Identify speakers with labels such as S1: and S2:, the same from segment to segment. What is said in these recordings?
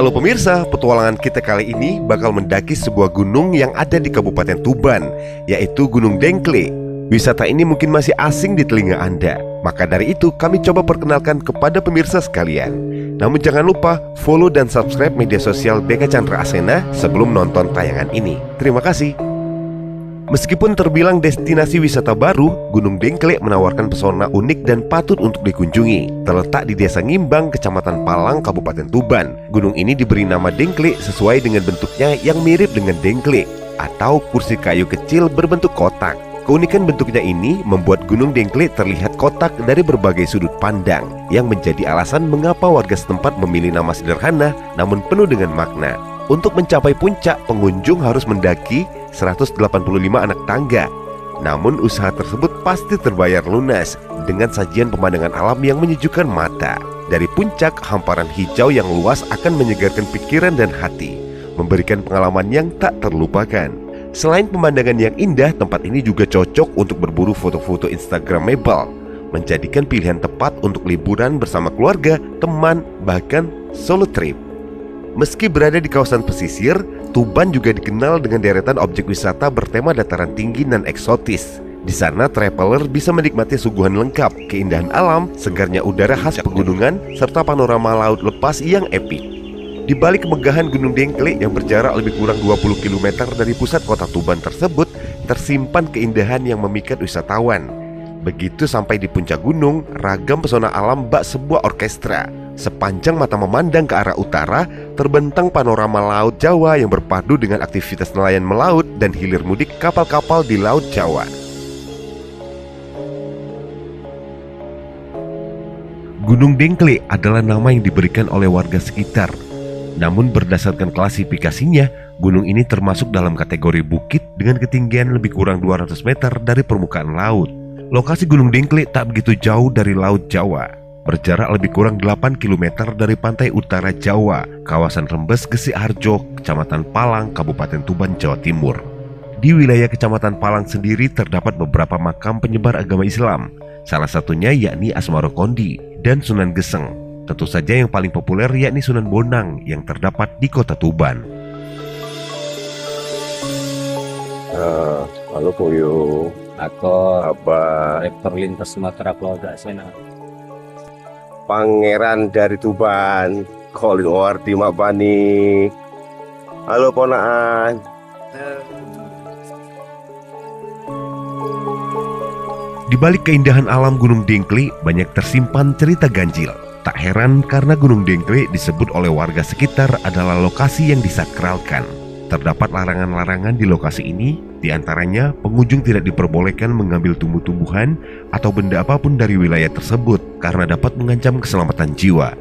S1: Halo pemirsa, petualangan kita kali ini bakal mendaki sebuah gunung yang ada di Kabupaten Tuban, yaitu Gunung Dengklé. Wisata ini mungkin masih asing di telinga Anda. Maka dari itu kami coba perkenalkan kepada pemirsa sekalian. Namun jangan lupa follow dan subscribe media sosial BK Chandra Asena sebelum nonton tayangan ini. Terima kasih. Meskipun terbilang destinasi wisata baru, Gunung Dengklé menawarkan pesona unik dan patut untuk dikunjungi. Terletak di Desa Ngimbang, Kecamatan Palang, Kabupaten Tuban. Gunung ini diberi nama Dengklé sesuai dengan bentuknya yang mirip dengan dengklé atau kursi kayu kecil berbentuk kotak. Keunikan bentuknya ini membuat Gunung Dengklé terlihat kotak dari berbagai sudut pandang, yang menjadi alasan mengapa warga setempat memilih nama sederhana namun penuh dengan makna. Untuk mencapai puncak, pengunjung harus mendaki 185 anak tangga. Namun usaha tersebut pasti terbayar lunas dengan sajian pemandangan alam yang menyejukkan mata. Dari puncak, hamparan hijau yang luas akan menyegarkan pikiran dan hati, memberikan pengalaman yang tak terlupakan. Selain pemandangan yang indah, tempat ini juga cocok untuk berburu foto-foto instagramable, menjadikan pilihan tepat untuk liburan bersama keluarga, teman, bahkan solo trip. Meski berada di kawasan pesisir, Tuban juga dikenal dengan deretan objek wisata bertema dataran tinggi dan eksotis. Di sana traveler bisa menikmati suguhan lengkap, keindahan alam, segarnya udara khas pegunungan, serta panorama laut lepas yang epik. Di balik kemegahan Gunung Dengklé yang berjarak lebih kurang 20 km dari pusat kota Tuban tersebut, tersimpan keindahan yang memikat wisatawan. Begitu sampai di puncak gunung, ragam pesona alam bak sebuah orkestra. Sepanjang mata memandang ke arah utara, terbentang panorama Laut Jawa yang berpadu dengan aktivitas nelayan melaut dan hilir mudik kapal-kapal di Laut Jawa. Gunung Dengklé adalah nama yang diberikan oleh warga sekitar. Namun berdasarkan klasifikasinya, gunung ini termasuk dalam kategori bukit dengan ketinggian lebih kurang 200 meter dari permukaan laut. Lokasi Gunung Dengklé tak begitu jauh dari Laut Jawa, berjarak lebih kurang 8 km dari pantai utara Jawa, kawasan Rembes, Gesik Harjo, Kecamatan Palang, Kabupaten Tuban, Jawa Timur. Di wilayah Kecamatan Palang sendiri terdapat beberapa makam penyebar agama Islam, salah satunya yakni Asmoro Kondi dan Sunan Geseng. Tentu saja yang paling populer yakni Sunan Bonang yang terdapat di kota Tuban.
S2: Halo Koyo,
S3: Aku
S2: apa
S3: rektor lintas Sumatera Keluarga Asena.
S2: Pangeran dari Tuban, Kolin Wardi Mabani. Halo ponaan.
S1: Di balik keindahan alam Gunung Dengklé banyak tersimpan cerita ganjil. Tak heran karena Gunung Dengklé disebut oleh warga sekitar adalah lokasi yang disakralkan. Terdapat larangan-larangan di lokasi ini, diantaranya pengunjung tidak diperbolehkan mengambil tumbuh-tumbuhan atau benda apapun dari wilayah tersebut karena dapat mengancam keselamatan jiwa.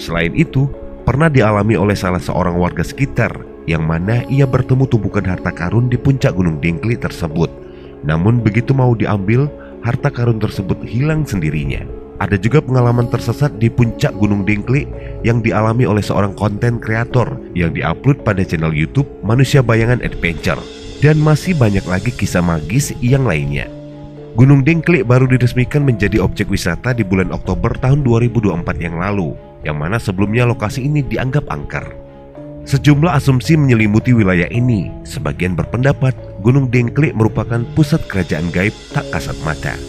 S1: Selain itu, pernah dialami oleh salah seorang warga sekitar yang mana ia bertemu tumpukan harta karun di puncak Gunung Dengklé tersebut. Namun begitu mau diambil, harta karun tersebut hilang sendirinya. Ada juga pengalaman tersesat di puncak Gunung Dengklé yang dialami oleh seorang konten kreator yang diupload pada channel YouTube Manusia Bayangan Adventure. Dan masih banyak lagi kisah magis yang lainnya. Gunung Dengklé baru diresmikan menjadi objek wisata di bulan Oktober tahun 2024 yang lalu, yang mana sebelumnya lokasi ini dianggap angker. Sejumlah asumsi menyelimuti wilayah ini. Sebagian berpendapat Gunung Dengklé merupakan pusat kerajaan gaib tak kasat mata.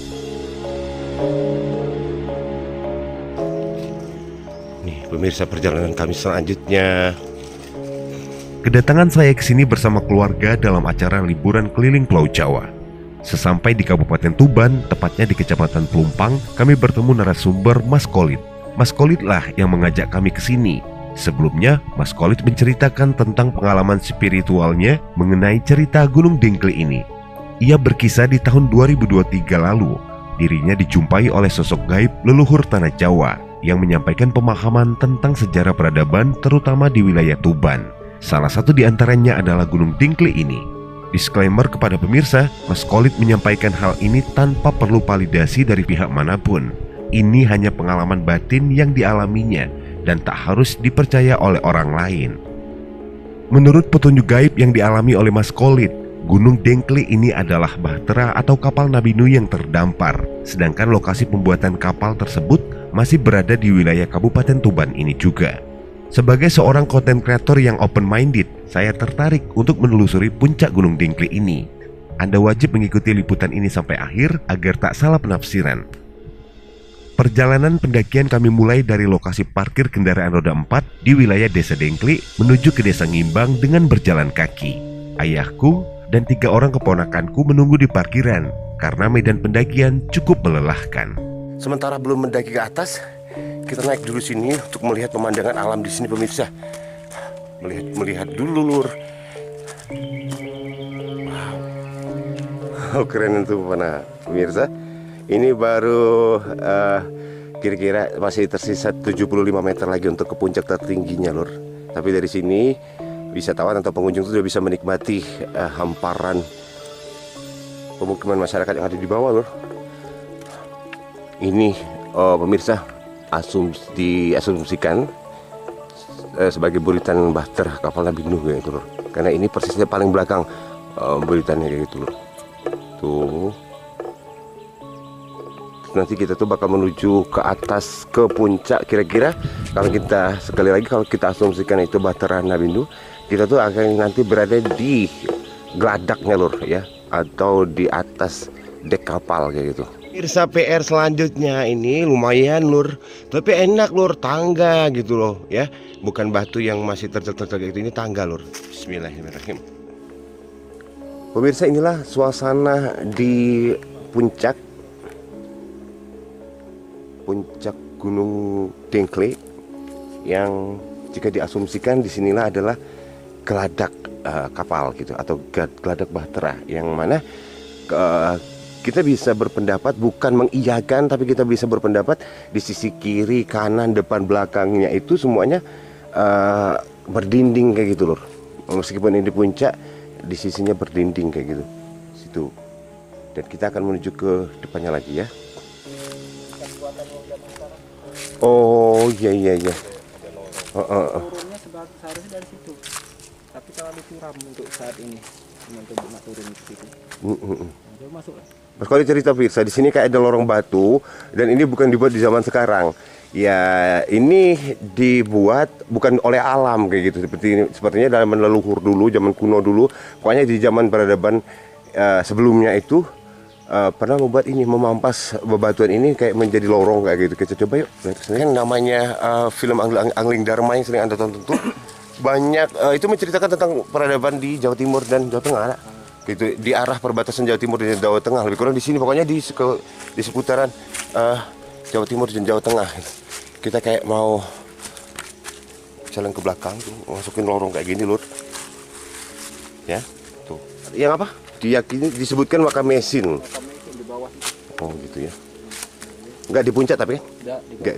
S2: Nih pemirsa, perjalanan kami selanjutnya.
S1: Kedatangan saya ke sini bersama keluarga dalam acara liburan keliling Pulau Jawa. Sesampai di Kabupaten Tuban, tepatnya di Kecamatan Pelumpang, kami bertemu narasumber Mas Kolit. Mas Kolit lah yang mengajak kami ke sini. Sebelumnya, Mas Kolit menceritakan tentang pengalaman spiritualnya mengenai cerita Gunung Dengklé ini. Ia berkisah di tahun 2023 lalu, dirinya dijumpai oleh sosok gaib leluhur tanah Jawa yang menyampaikan pemahaman tentang sejarah peradaban terutama di wilayah Tuban. Salah satu di antaranya adalah Gunung Dengklé ini. Disclaimer kepada pemirsa, Mas Kolit menyampaikan hal ini tanpa perlu validasi dari pihak manapun. Ini hanya pengalaman batin yang dialaminya dan tak harus dipercaya oleh orang lain. Menurut petunjuk gaib yang dialami oleh Mas Kolit, Gunung Dengklé ini adalah bahtera atau kapal Nabi Nuh yang terdampar. Sedangkan lokasi pembuatan kapal tersebut masih berada di wilayah Kabupaten Tuban ini juga. Sebagai seorang konten kreator yang open-minded, saya tertarik untuk menelusuri puncak Gunung Dengkli ini. Anda wajib mengikuti liputan ini sampai akhir agar tak salah penafsiran. Perjalanan pendakian kami mulai dari lokasi parkir kendaraan roda 4 di wilayah Desa Dengkli menuju ke Desa Ngimbang dengan berjalan kaki. Ayahku dan 3 orang keponakanku menunggu di parkiran karena medan pendakian cukup melelahkan.
S2: Sementara belum mendaki ke atas, kita naik dulu sini untuk melihat pemandangan alam di sini pemirsa. Melihat dulu lur. Wow, keren itu mana pemirsa. Ini baru kira-kira masih tersisa 75 meter lagi untuk ke puncak tertingginya lur. Tapi dari sini wisatawan atau pengunjung itu sudah bisa menikmati hamparan pemukiman masyarakat yang ada di bawah lur. Ini pemirsa diasumsikan sebagai buritan Bahtera kapal Nabi Nuh kayak gitu lur. Karena ini persisnya paling belakang buritannya kayak gitu lur. Tuh. Nanti kita tuh bakal menuju ke atas ke puncak kira-kira kalau kita asumsikan itu Bahtera Nabi Nuh, kita tuh akan nanti berada di geladaknya lur ya, atau di atas dek kapal kayak gitu. Pemirsa, PR selanjutnya ini lumayan lur, tapi enak lur, tangga gitu loh ya, bukan batu yang masih terjal-terjal kayak gitu, ini tangga lur. Bismillahirrahmanirrahim. Pemirsa, inilah suasana di puncak Gunung Dengkli yang jika diasumsikan disinilah adalah geladak kapal gitu atau geladak Bahtera, yang mana kita bisa berpendapat bukan mengiyakan, tapi kita bisa berpendapat di sisi kiri, kanan, depan, belakangnya itu semuanya berdinding kayak gitu lur. Meskipun ini di puncak, di sisinya berdinding kayak gitu situ. Dan kita akan menuju ke depannya lagi ya. Oh iya.
S3: Turunnya seharusnya dari situ, tapi terlalu curam untuk saat ini. Untuk turun ke situ. Masuk.
S2: Kalau cerita Firsa, di sini kayak ada lorong batu dan ini bukan dibuat di zaman sekarang. Ya, ini dibuat bukan oleh alam kayak gitu. Sepertinya dalam leluhur dulu, zaman kuno dulu. Pokoknya di zaman peradaban sebelumnya itu pernah membuat ini, memampas bebatuan ini kayak menjadi lorong kayak gitu. Kita coba yuk. Ini kan namanya film Angling Dharma yang sering Anda tonton tuh. Banyak itu menceritakan tentang peradaban di Jawa Timur dan Jawa Tengah. Gitu, di arah perbatasan Jawa Timur dan Jawa Tengah, lebih kurang di sini pokoknya di seputaran Jawa Timur dan Jawa Tengah. Kita kayak mau jalan ke belakang tuh, masukin lorong kayak gini lur. Ya, tuh. Yang apa? Diyakini disebutkan makam mesin.
S3: Di bawah.
S2: Oh gitu ya. Enggak di puncak tapi kan? Enggak,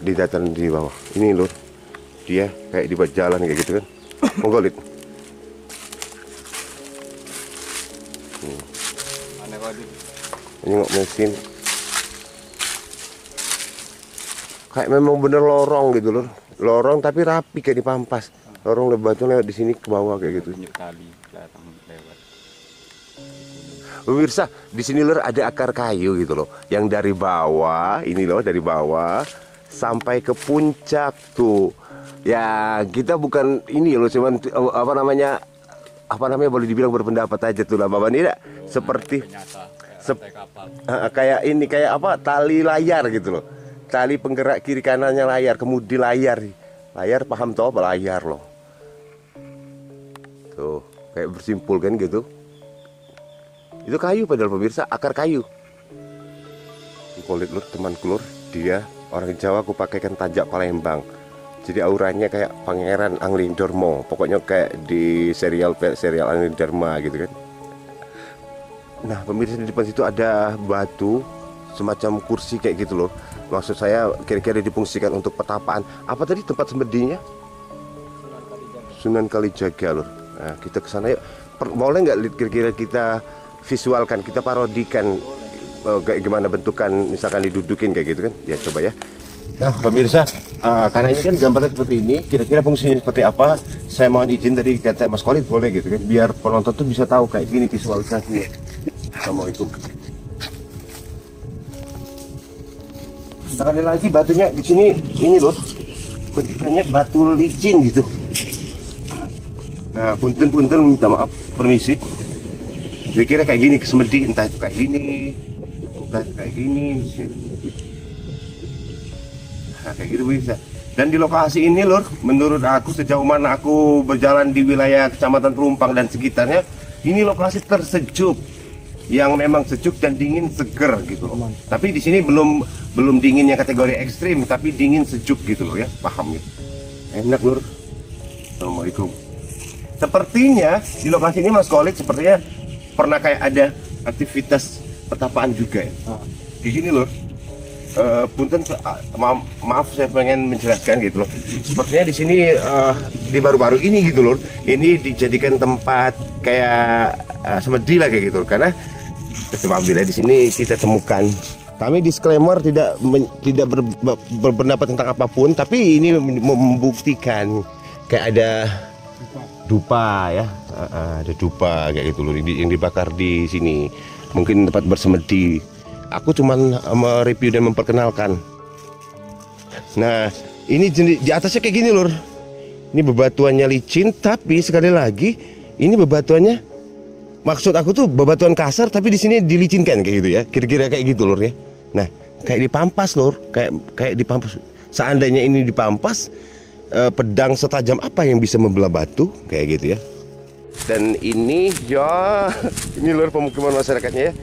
S2: di dataran di bawah. Ini lur. Dia kayak di jalan kayak gitu kan. Monggo lihat. Ini nggak mesin. Kayak memang bener lorong gitu lur. Lorong tapi rapi kayak dipampas. Lorong batu lewat di sini ke bawah kayak gitu. Pemirsa, di sini lur ada akar kayu gitu loh, yang dari bawah, ini loh dari bawah sampai ke puncak tuh. Ya kita bukan ini loh, cuman apa namanya boleh dibilang berpendapat aja tuh lah Bapak ini tidak seperti kayak ini kayak apa tali layar gitu loh, tali penggerak kiri kanannya layar, kemudi layar paham toh layar loh tuh kayak bersimpul kan gitu. Itu kayu padahal pemirsa, akar kayu. Kulit lur, temanku lur, dia orang Jawa, aku pakaikan tajak Palembang. Jadi auranya kayak Pangeran Angling Dharma. Pokoknya kayak di serial Angling Dharma gitu kan. Nah pemirsa, di depan situ ada batu semacam kursi kayak gitu loh. Maksud saya kira-kira difungsikan untuk petapaan. Apa tadi tempat sembedinya? Sunan Kalijaga lur. Nah kita kesana yuk. Boleh nggak kira-kira kita visualkan, kita parodikan kayak gimana bentukan, misalkan didudukin kayak gitu kan. Ya coba ya. Nah pemirsa, karena ini kan gambarnya seperti ini, kira-kira fungsinya seperti apa, saya mohon izin tadi kata Mas Khalid boleh gitu kan, biar penonton tuh bisa tahu kayak gini visualisasinya. Assalamualaikum. Sekali lagi batunya di sini ini loh, bentukannya batu licin gitu. Nah, punten minta maaf, permisi. Kira-kira kayak gini kesemedi, entah itu kayak gini, entah itu kayak gini. Nah, kayak gitu bisa. Dan di lokasi ini lur, menurut aku sejauh mana aku berjalan di wilayah Kecamatan Pelumpang dan sekitarnya, ini lokasi tersejuk, yang memang sejuk dan dingin seger gitu loh. Tapi di sini belum dinginnya kategori ekstrim, tapi dingin sejuk gitu loh ya, paham ya? Enak lur. Assalamualaikum. Sepertinya di lokasi ini Mas Khalid sepertinya pernah kayak ada aktivitas pertapaan juga ya. Di sini lur. Punten, maaf saya pengen menjelaskan gitu loh. Sepertinya di sini di baru-baru ini gitu loh, ini dijadikan tempat kayak semedi lah kayak gitu loh. Karena alhamdulillah di sini kita temukan. Kami disclaimer tidak berpendapat tentang apapun, tapi ini membuktikan kayak ada dupa ya, ada dupa kayak gitu loh yang dibakar di sini. Mungkin tempat bersemedi. Aku cuman mereview dan memperkenalkan. Nah, ini di atasnya kayak gini lur. Ini bebatuannya licin, tapi sekali lagi ini bebatuannya, maksud aku tuh bebatuan kasar, tapi di sini dilicinkan kayak gitu ya. Kira-kira kayak gitu lur ya. Nah, kayak dipampas lur, kayak dipampas. Seandainya ini dipampas, pedang setajam apa yang bisa membelah batu kayak gitu ya. Dan ini ya, ini lur pemukiman masyarakatnya ya.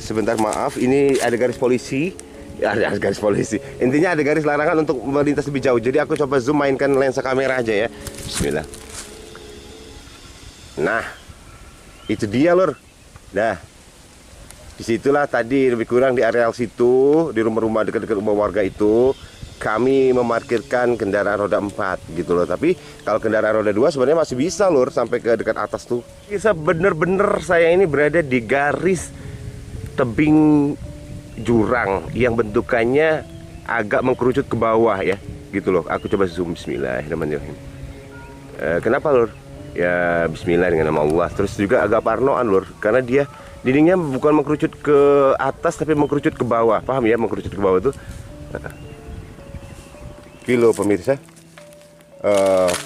S2: Sebentar maaf, ini ada garis polisi. Ya, ada garis polisi. Intinya ada garis larangan untuk melintas lebih jauh. Jadi aku coba zoom mainkan lensa kamera aja ya. Bismillah. Nah, itu dia lur. Nah, disitulah tadi lebih kurang di areal situ, di rumah-rumah dekat-dekat rumah warga itu, kami memarkirkan kendaraan roda 4 gitu loh. Tapi kalau kendaraan roda 2 sebenarnya masih bisa lur sampai ke dekat atas tuh. Bisa bener-bener saya ini berada di garis tebing jurang yang bentukannya agak mengkerucut ke bawah ya gitu loh. Aku coba zoom. Bismillahirrahmanirrahim. Kenapa lur? Ya bismillah dengan nama Allah. Terus juga agak parnoan lur, karena dia dindingnya bukan mengkerucut ke atas tapi mengkerucut ke bawah. Paham ya, mengkerucut ke bawah tuh. Kilo pemirsa,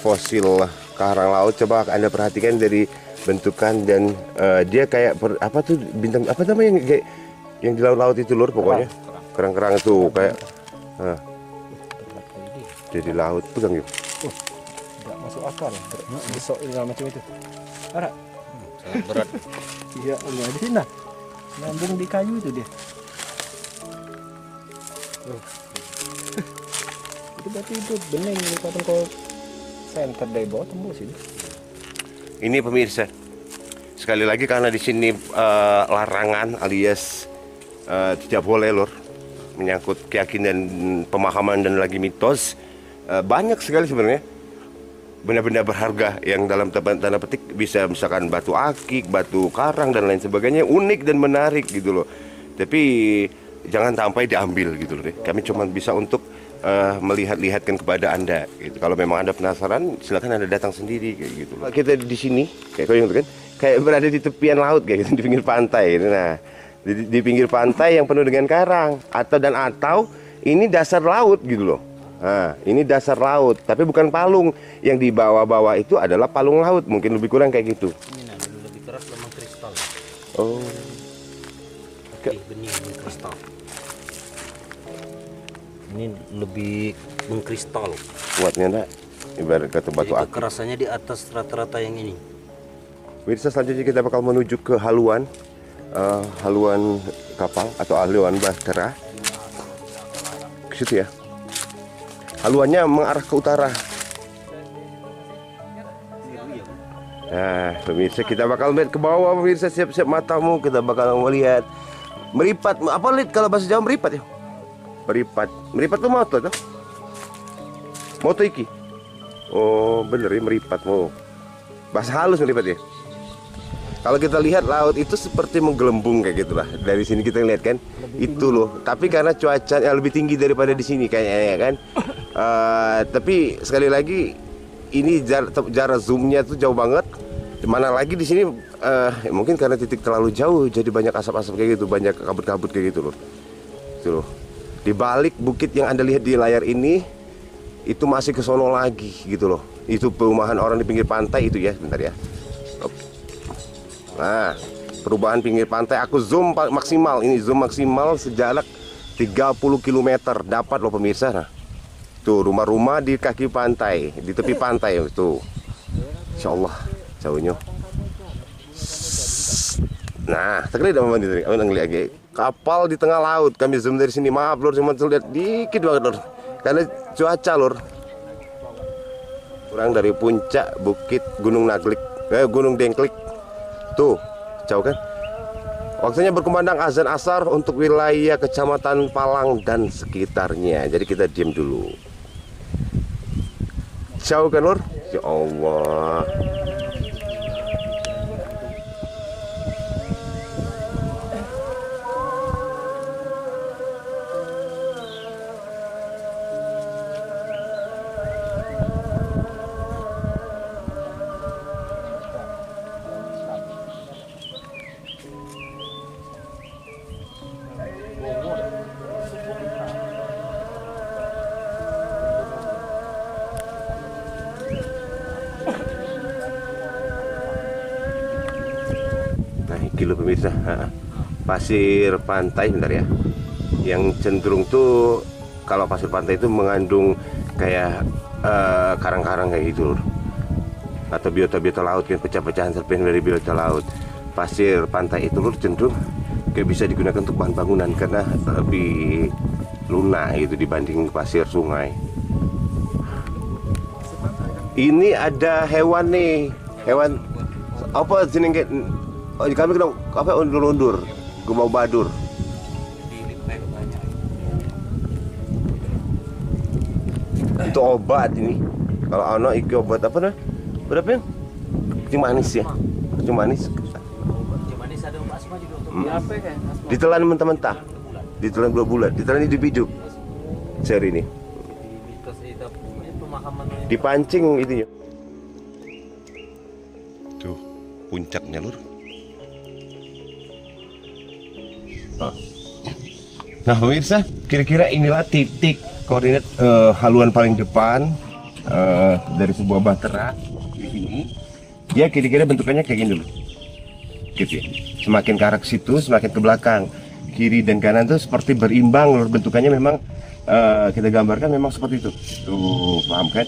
S2: fosil karang laut, coba Anda perhatikan dari bentukan dan dia kayak apa tuh bintang apa namanya kayak yang di laut-laut itu lur pokoknya kerang-kerang itu kayak jadi laut pegang gitu.
S3: Tidak masuk akal besok macam itu. Ada berat. Iya, di sini nah. Nyambung di kayu itu dia. Itu berarti itu bening kalau kau center dari bawah tembus ini.
S2: Ini pemirsa, sekali lagi karena di sini larangan alias tidak boleh lur, menyangkut keyakinan dan pemahaman dan lagi mitos, banyak sekali sebenarnya benda-benda berharga yang dalam tanda petik bisa misalkan batu akik, batu karang dan lain sebagainya, unik dan menarik gitu loh. Tapi jangan sampai diambil gitu loh deh. Kami cuma bisa untuk melihat-lihatkan kepada Anda gitu. Kalau memang Anda penasaran, silakan Anda datang sendiri kayak gitu. Kita di sini kayak kau kan, kayak berada di tepian laut kayak gitu, di pinggir pantai. Nah, di pinggir pantai yang penuh dengan karang atau ini dasar laut gitu loh. Nah, ini dasar laut, tapi bukan palung. Yang di bawah-bawah itu adalah palung laut, mungkin lebih kurang kayak gitu.
S4: Ini dulu lebih keras memang kristal.
S2: Oh.
S4: Benih kristal. Ini lebih mengkristal.
S2: Kuatnya enggak? Ibarat kata batu
S4: Jadi
S2: akik.
S4: kekerasannya di atas rata-rata yang ini.
S2: Pemirsa, selanjutnya kita bakal menuju ke haluan kapal atau haluan bahtera. Ke situ ya. Haluannya mengarah ke utara. Nah, pemirsa, kita bakal melihat ke bawah. Pemirsa, siap-siap matamu, kita bakal melihat meripat. Apa lihat kalau bahasa Jawa meripat ya? Meripat tuh moto tuh. Moto iki. Oh, bener ya, meripat mau. Bahasa halus meripat ya. Kalau kita lihat laut itu seperti menggelembung kayak gitulah. Dari sini kita lihat kan, itu loh. Tapi karena cuacanya lebih tinggi daripada di sini kayaknya ya kan. Tapi sekali lagi ini jarak zoomnya tuh jauh banget. Mana lagi di sini mungkin karena titik terlalu jauh jadi banyak asap-asap kayak gitu, banyak kabut-kabut kayak gitu loh. Itu loh. Di balik bukit yang Anda lihat di layar ini itu masih ke sono lagi gitu loh. Itu perumahan orang di pinggir pantai itu ya, bentar ya. Oke. Nah, perubahan pinggir pantai aku zoom maksimal. Ini zoom maksimal sejarak 30 km dapat loh pemirsa. Nah, tuh rumah-rumah di kaki pantai, di tepi pantai tuh. Insya Allah jauhnya. Nah, sekali dah lagi. Kapal di tengah laut. Kami zoom dari sini. Maaf lor, cuma lihat dikit banget lor. Karena cuaca lor. Kurang dari puncak bukit Gunung Dengklik. Tuh, jauh kan? Waktunya berkumandang azan asar untuk wilayah Kecamatan Palang dan sekitarnya. Jadi kita diam dulu. Jauh kan lor? Ya Allah. Kilo pemirsa, pasir pantai bentar ya. Yang cenderung tuh kalau pasir pantai itu mengandung kayak karang-karang kayak gitu, atau biota-biota laut kan, pecah-pecahan serpihan dari biota laut. Pasir pantai itu cenderung kayak bisa digunakan untuk bahan bangunan karena lebih lunak gitu dibanding pasir sungai. Ini ada hewan nih, hewan apa jenenge? Oh, kami kena apa undur-undur, gumau badur. Itu obat ini. Kalau anak iki obat apa nah? Berapa ya? Kencing manis ya. Kencing manis.
S4: Kencing manis ada obat asma juga untuk apa kan?
S2: Ditelan mentah-mentah. Ditelan 2 bulan. Ditelan hidup-hidup. Seri ini.
S4: Mitos itu pemahaman
S2: Dipancing itunya. Tuh, puncaknya lur. Nah pemirsa, kira-kira inilah titik koordinat haluan paling depan dari sebuah bahtera di sini. Ya kira-kira bentukannya kayak gini dulu, gitu ya. Semakin ke arah situ, semakin ke belakang, kiri dan kanan tuh seperti berimbang lur. Bentukannya memang kita gambarkan memang seperti itu. Tuh, paham kan?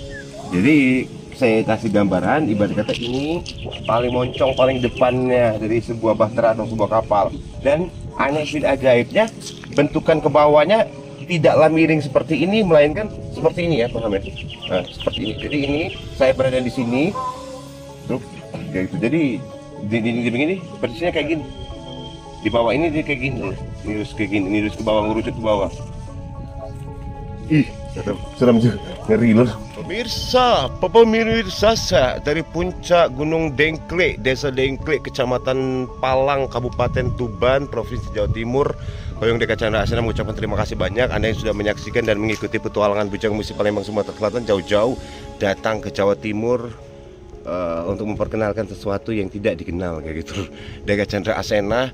S2: Jadi saya kasih gambaran, ibarat kata ini paling moncong paling depannya dari sebuah bahtera atau sebuah kapal. Dan aneh dan ajaibnya, bentukan ke bawahnya tidaklah miring seperti ini, melainkan seperti ini ya, paham ya? Nah, seperti ini. Jadi ini saya berada di sini, tuh, kayak gitu. Jadi di begini, persisnya kayak gini. Di bawah ini dia kayak gini, lurus kayak gini, lurus ke bawah, ngerucut ke bawah. Ih, serem juga, ngeri lur. Pemirsa dari puncak Gunung Dengklik, Desa Dengklik, Kecamatan Palang, Kabupaten Tuban, Provinsi Jawa Timur. Koyong Deka Chandra Asena mengucapkan terima kasih banyak Anda yang sudah menyaksikan dan mengikuti petualangan Bujang Musi Palembang Sumatera Selatan, jauh-jauh datang ke Jawa Timur untuk memperkenalkan sesuatu yang tidak dikenal kayak gitu. Deka Chandra Asena,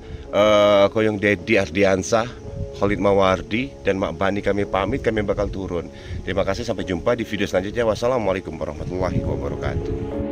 S2: Koyong Dedi Ardiansah, Khalid Mawardi dan Mak Bani kami pamit, kami bakal turun. Terima kasih, sampai jumpa di video selanjutnya. Wassalamualaikum warahmatullahi wabarakatuh.